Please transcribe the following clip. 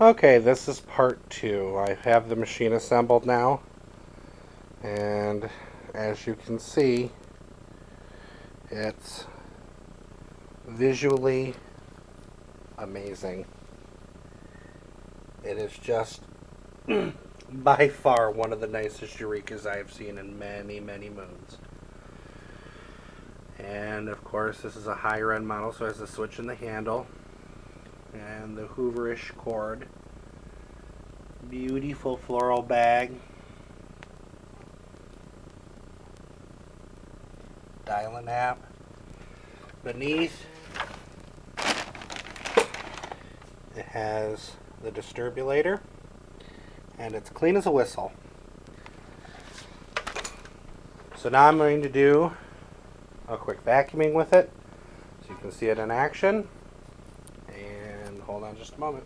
Okay, this is part 2. I have the machine assembled now, and as you can see, it's visually amazing. It is just by far one of the nicest Eurekas I have seen in many, many moons. And of course, this is a higher end model, so it has a switch in the handle and the Hooverish cord. Beautiful floral bag. Dial-in app. Beneath, it has the distribulator, and it's clean as a whistle. So now I'm going to do a quick vacuuming with it so you can see it in action. And hold on just a moment.